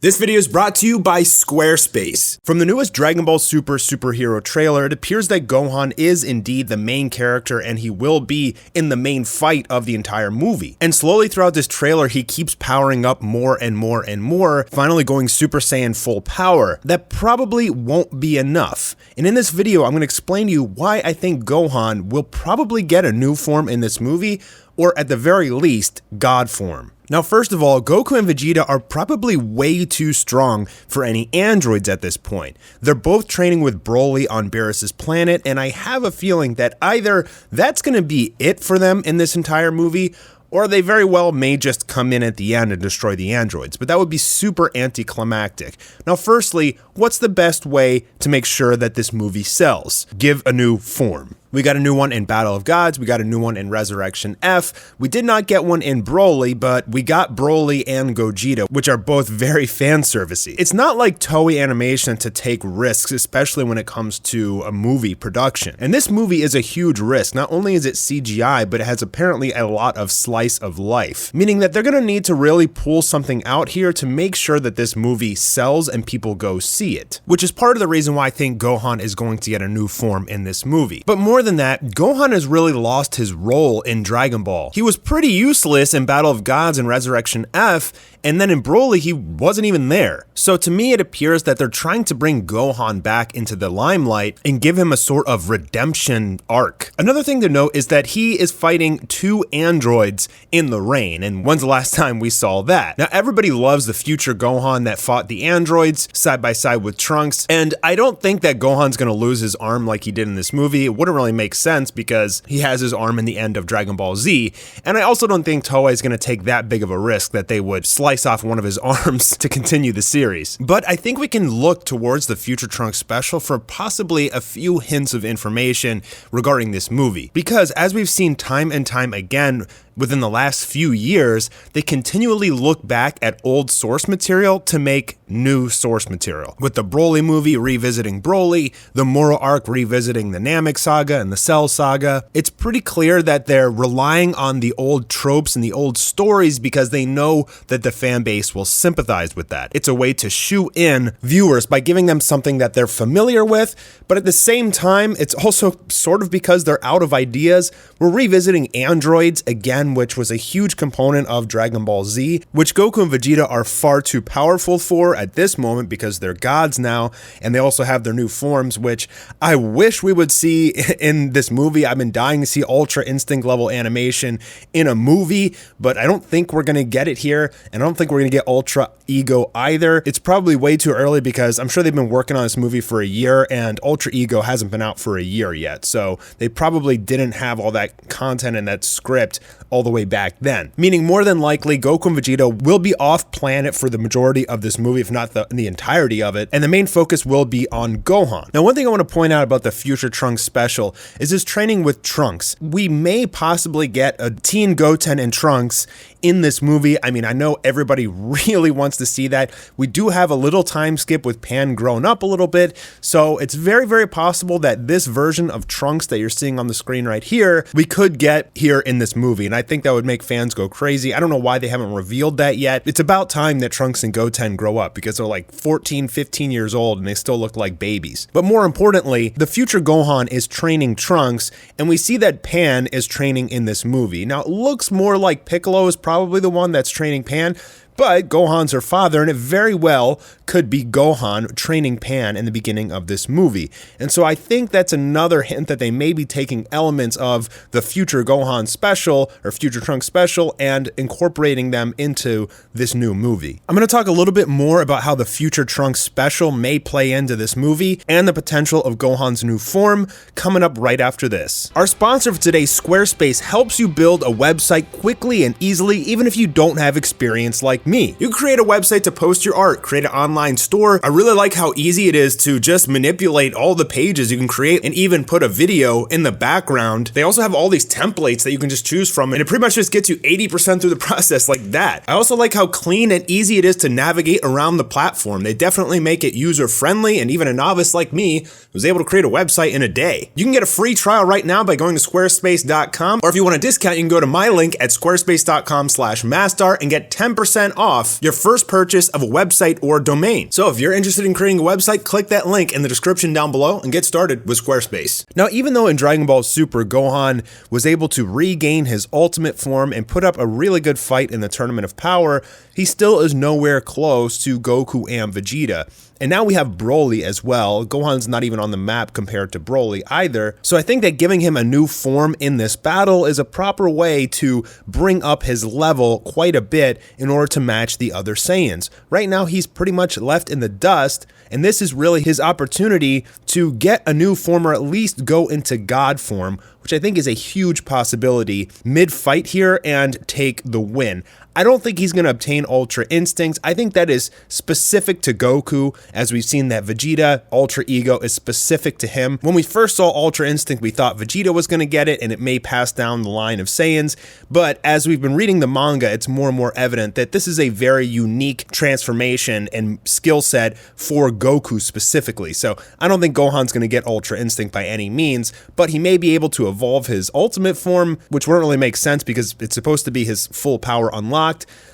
This video is brought to you by Squarespace. From the newest Dragon Ball Super superhero trailer, it appears that Gohan is indeed the main character and he will be in the main fight of the entire movie. And slowly throughout this trailer, he keeps powering up more and more and more, finally going Super Saiyan full power. That probably won't be enough. And in this video, I'm going to explain to you why I think Gohan will probably get a new form in this movie, or at the very least, God form. Now, first of all, Goku and Vegeta are probably way too strong for any androids at this point. They're both training with Broly on Barris's planet, and I have a feeling that either that's going to be it for them in this entire movie, or they very well may just come in at the end and destroy the androids, but that would be super anticlimactic. Now, firstly, what's the best way to make sure that this movie sells? Give a new form. We got a new one in Battle of Gods, we got a new one in Resurrection F, we did not get one in Broly, but we got Broly and Gogeta, which are both very fan servicey. It's not like Toei Animation to take risks, especially when it comes to a movie production. And this movie is a huge risk. Not only is it CGI, but it has apparently a lot of slice of life, meaning that they're gonna need to really pull something out here to make sure that this movie sells and people go see it, which is part of the reason why I think Gohan is going to get a new form in this movie. But more than that, Gohan has really lost his role in Dragon Ball. He was pretty useless in Battle of Gods and Resurrection F, and then in Broly, he wasn't even there. So to me, it appears that they're trying to bring Gohan back into the limelight and give him a sort of redemption arc. Another thing to note is that he is fighting two androids in the rain, and when's the last time we saw that? Now, everybody loves the future Gohan that fought the androids side by side with Trunks, and I don't think that Gohan's gonna lose his arm like he did in this movie. It wouldn't really make sense because he has his arm in the end of Dragon Ball Z, and I also don't think Toei is gonna take that big of a risk that they would slice off one of his arms to continue the series. But I think we can look towards the Future Trunks special for possibly a few hints of information regarding this movie, because as we've seen time and time again within the last few years, they continually look back at old source material to make new source material. With the Broly movie revisiting Broly, the Moro arc revisiting the Namek saga and the Cell saga, it's pretty clear that they're relying on the old tropes and the old stories because they know that the fan base will sympathize with that. It's a way to shoe in viewers by giving them something that they're familiar with, but at the same time, it's also sort of because they're out of ideas. We're revisiting androids again, which was a huge component of Dragon Ball Z, which Goku and Vegeta are far too powerful for at this moment because they're gods now, and they also have their new forms, which I wish we would see in this movie. I've been dying to see Ultra Instinct level animation in a movie, but I don't think we're gonna get it here, and I don't think we're gonna get Ultra Ego either. It's probably way too early because I'm sure they've been working on this movie for a year, and Ultra Ego hasn't been out for a year yet, so they probably didn't have all that content and that script all the way back then. Meaning more than likely, Goku and Vegeta will be off planet for the majority of this movie, if not the entirety of it, and the main focus will be on Gohan. Now, one thing I want to point out about the Future Trunks special is his training with Trunks. We may possibly get a teen Goten and Trunks in this movie. I mean, I know everybody really wants to see that. We do have a little time skip with Pan grown up a little bit, so it's very, very possible that this version of Trunks that you're seeing on the screen right here, we could get here in this movie, and I think that would make fans go crazy. I don't know why they haven't revealed that yet. It's about time that Trunks and Goten grow up because they're like 14, 15 years old and they still look like babies. But more importantly, the future Gohan is training Trunks, and we see that Pan is training in this movie. Now, it looks more like Piccolo is probably the one that's training Pan, but Gohan's her father, and it very well could be Gohan training Pan in the beginning of this movie. And so I think that's another hint that they may be taking elements of the Future Gohan special, or Future Trunks special, and incorporating them into this new movie. I'm going to talk a little bit more about how the Future Trunks special may play into this movie, and the potential of Gohan's new form, coming up right after this. Our sponsor for today, Squarespace, helps you build a website quickly and easily, even if you don't have experience like me. You can create a website to post your art, create an online store. I really like how easy it is to just manipulate all the pages you can create and even put a video in the background. They also have all these templates that you can just choose from, and it pretty much just gets you 80% through the process like that. I also like how clean and easy it is to navigate around the platform. They definitely make it user-friendly, and even a novice like me was able to create a website in a day. You can get a free trial right now by going to squarespace.com, or if you want a discount, you can go to my link at squarespace.com/Mastar and get 10% 10% off your first purchase of a website or domain. So if you're interested in creating a website, click that link in the description down below and get started with Squarespace. Now, even though in Dragon Ball Super, Gohan was able to regain his ultimate form and put up a really good fight in the Tournament of Power, he still is nowhere close to Goku and Vegeta. And now we have Broly as well. Gohan's not even on the map compared to Broly either. So I think that giving him a new form in this battle is a proper way to bring up his level quite a bit in order to match the other Saiyans. Right now he's pretty much left in the dust, and this is really his opportunity to get a new form or at least go into God form, which I think is a huge possibility mid-fight here and take the win. I don't think he's going to obtain Ultra Instincts. I think that is specific to Goku, as we've seen that Vegeta Ultra Ego is specific to him. When we first saw Ultra Instinct, we thought Vegeta was going to get it, and it may pass down the line of Saiyans, but as we've been reading the manga, it's more and more evident that this is a very unique transformation and skill set for Goku specifically. So I don't think Gohan's going to get Ultra Instinct by any means, but he may be able to evolve his ultimate form, which won't really make sense because it's supposed to be his full power unlocked.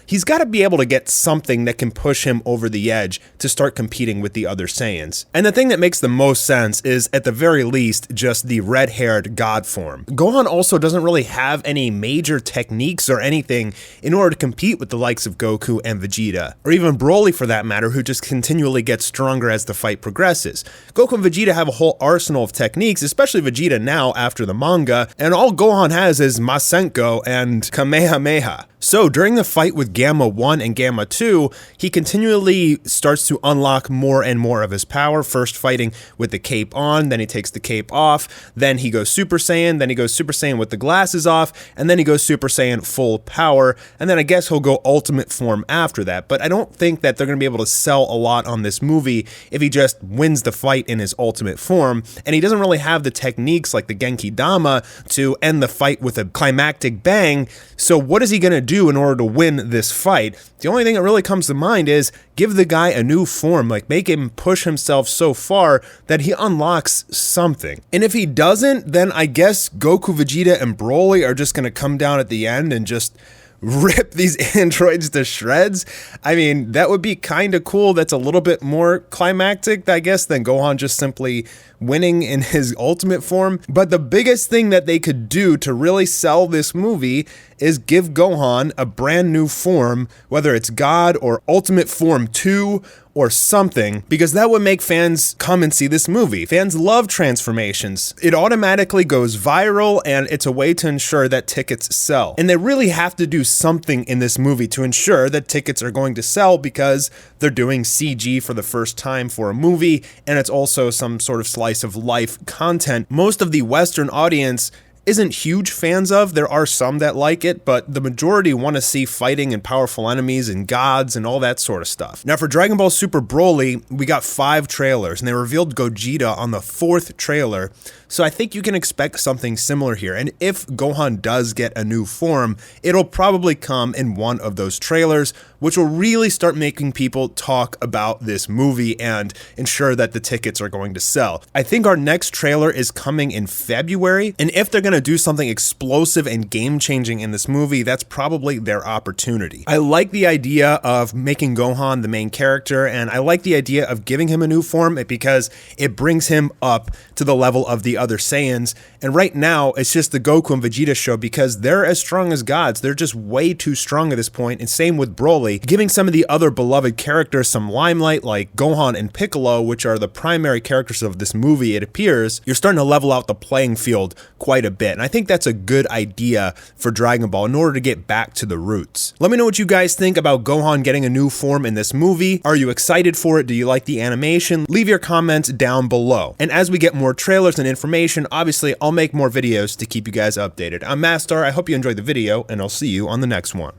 He's got to be able to get something that can push him over the edge to start competing with the other Saiyans. And the thing that makes the most sense is, at the very least, just the red-haired God form. Gohan also doesn't really have any major techniques or anything in order to compete with the likes of Goku and Vegeta, or even Broly for that matter, who just continually gets stronger as the fight progresses. Goku and Vegeta have a whole arsenal of techniques, especially Vegeta now after the manga, and all Gohan has is Masenko and Kamehameha. So during the fight with Gamma 1 and Gamma 2, he continually starts to unlock more and more of his power, first fighting with the cape on, then he takes the cape off, then he goes Super Saiyan, then he goes Super Saiyan with the glasses off, and then he goes Super Saiyan full power, and then I guess he'll go Ultimate form after that. But I don't think that they're going to be able to sell a lot on this movie if he just wins the fight in his Ultimate form, and he doesn't really have the techniques like the Genki Dama to end the fight with a climactic bang. So what is he going to do in order to win this fight? The only thing that really comes to mind is give the guy a new form, like make him push himself so far that he unlocks something. And if he doesn't, then I guess Goku, Vegeta, and Broly are just going to come down at the end and just rip these androids to shreds. I mean, that would be kind of cool. That's a little bit more climactic, I guess, than Gohan just simply winning in his ultimate form. But the biggest thing that they could do to really sell this movie is give Gohan a brand new form, whether it's God or Ultimate Form 2 or something, because that would make fans come and see this movie. Fans love transformations. It automatically goes viral, and it's a way to ensure that tickets sell. And they really have to do something in this movie to ensure that tickets are going to sell, because they're doing CG for the first time for a movie, and it's also some sort of slice of life content most of the Western audience isn't huge fans of. There are some that like it, but the majority want to see fighting and powerful enemies and gods and all that sort of stuff. Now for Dragon Ball Super Broly, we got 5 trailers, and they revealed Gogeta on the 4th trailer, so I think you can expect something similar here. And if Gohan does get a new form, it'll probably come in one of those trailers, which will really start making people talk about this movie and ensure that the tickets are going to sell. I think our next trailer is coming in February, and if they're going to do something explosive and game-changing in this movie, that's probably their opportunity. I like the idea of making Gohan the main character, and I like the idea of giving him a new form because it brings him up to the level of the other Saiyans. And right now, it's just the Goku and Vegeta show because they're as strong as gods. They're just way too strong at this point, and same with Broly. Giving some of the other beloved characters some limelight, like Gohan and Piccolo, which are the primary characters of this movie, it appears, you're starting to level out the playing field quite a bit. And I think that's a good idea for Dragon Ball in order to get back to the roots. Let me know what you guys think about Gohan getting a new form in this movie. Are you excited for it? Do you like the animation? Leave your comments down below. And as we get more trailers and information, obviously I'll make more videos to keep you guys updated. I'm Mastar. I hope you enjoyed the video, and I'll see you on the next one.